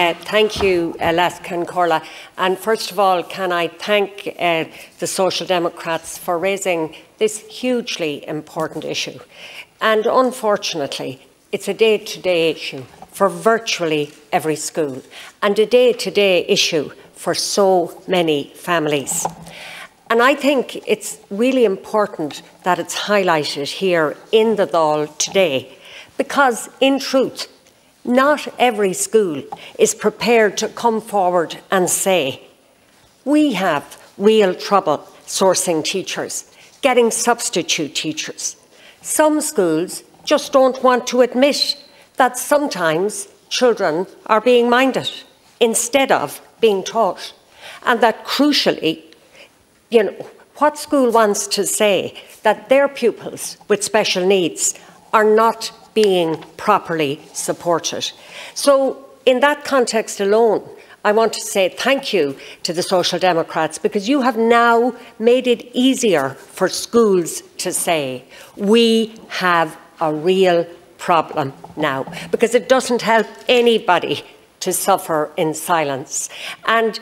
Thank you, Lascan Corla. And first of all, can I thank the Social Democrats for raising this hugely important issue. And unfortunately, it's a day-to-day issue for virtually every school and a day-to-day issue for so many families. And I think it's really important that it's highlighted here in the Dáil today, because in truth, not every school is prepared to come forward and say, we have real trouble sourcing teachers, getting substitute teachers. Some schools just don't want to admit that sometimes children are being minded instead of being taught. And that crucially, what school wants to say that their pupils with special needs are not being properly supported? So in that context alone, I want to say thank you to the Social Democrats, because you have now made it easier for schools to say, we have a real problem now, because it doesn't help anybody to suffer in silence. And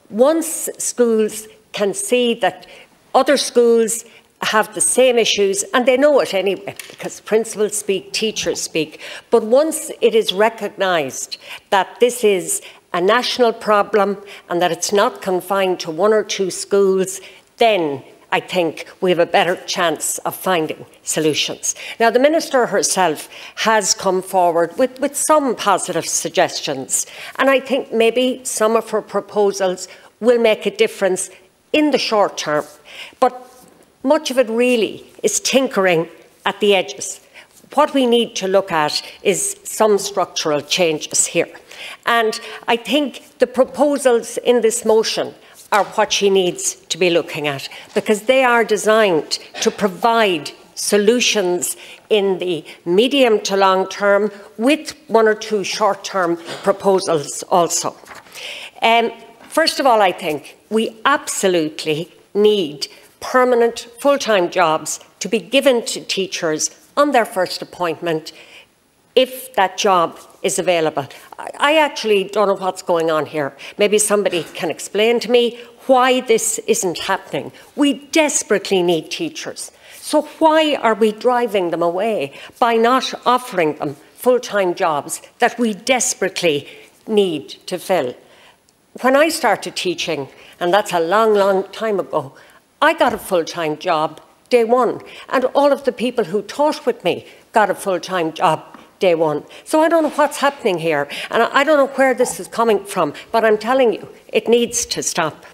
once schools can see that other schools have the same issues, and they know it anyway, because principals speak, teachers speak, but once it is recognised that this is a national problem and that it's not confined to one or two schools, then I think we have a better chance of finding solutions. Now, the Minister herself has come forward with some positive suggestions, and I think maybe some of her proposals will make a difference in the short term. But much of it really is tinkering at the edges. What we need to look at is some structural changes here. And I think the proposals in this motion are what she needs to be looking at, because they are designed to provide solutions in the medium to long term, with one or two short-term proposals also. First of all, I think we absolutely need permanent full-time jobs to be given to teachers on their first appointment if that job is available. I actually don't know what's going on here. Maybe somebody can explain to me why this isn't happening. We desperately need teachers. So why are we driving them away by not offering them full-time jobs that we desperately need to fill? When I started teaching, and that's a long, long time ago, I got a full-time job day one, and all of the people who taught with me got a full-time job day one. So I don't know what's happening here, and I don't know where this is coming from, but I'm telling you, it needs to stop.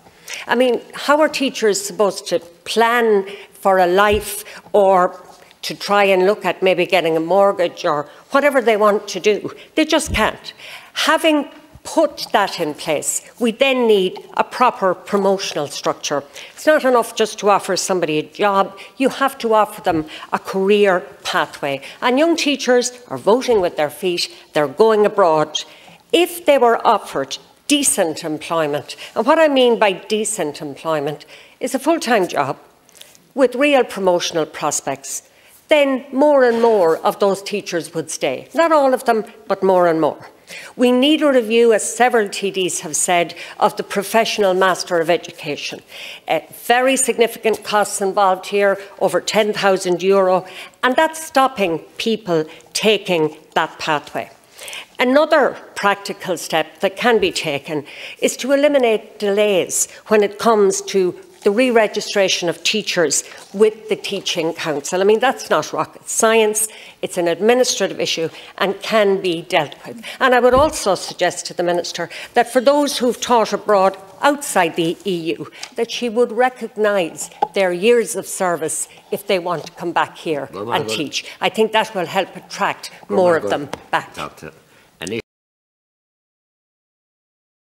I mean, how are teachers supposed to plan for a life, or to try and look at maybe getting a mortgage or whatever they want to do? They just can't. Having put that in place, we then need a proper promotional structure. It's not enough just to offer somebody a job. You have to offer them a career pathway. And young teachers are voting with their feet. They're going abroad. If they were offered decent employment, and what I mean by decent employment is a full-time job with real promotional prospects, then more and more of those teachers would stay. Not all of them, but more and more. We need a review, as several TDs have said, of the Professional Master of Education. Very significant costs involved here, over €10,000, and that's stopping people taking that pathway. Another practical step that can be taken is to eliminate delays when it comes to the re-registration of teachers with the Teaching Council. I mean, that's not rocket science. It's an administrative issue and can be dealt with. And I would also suggest to the Minister that for those who've taught abroad outside the EU, that she would recognise their years of service if they want to come back here and teach. I think that will help attract more of them back.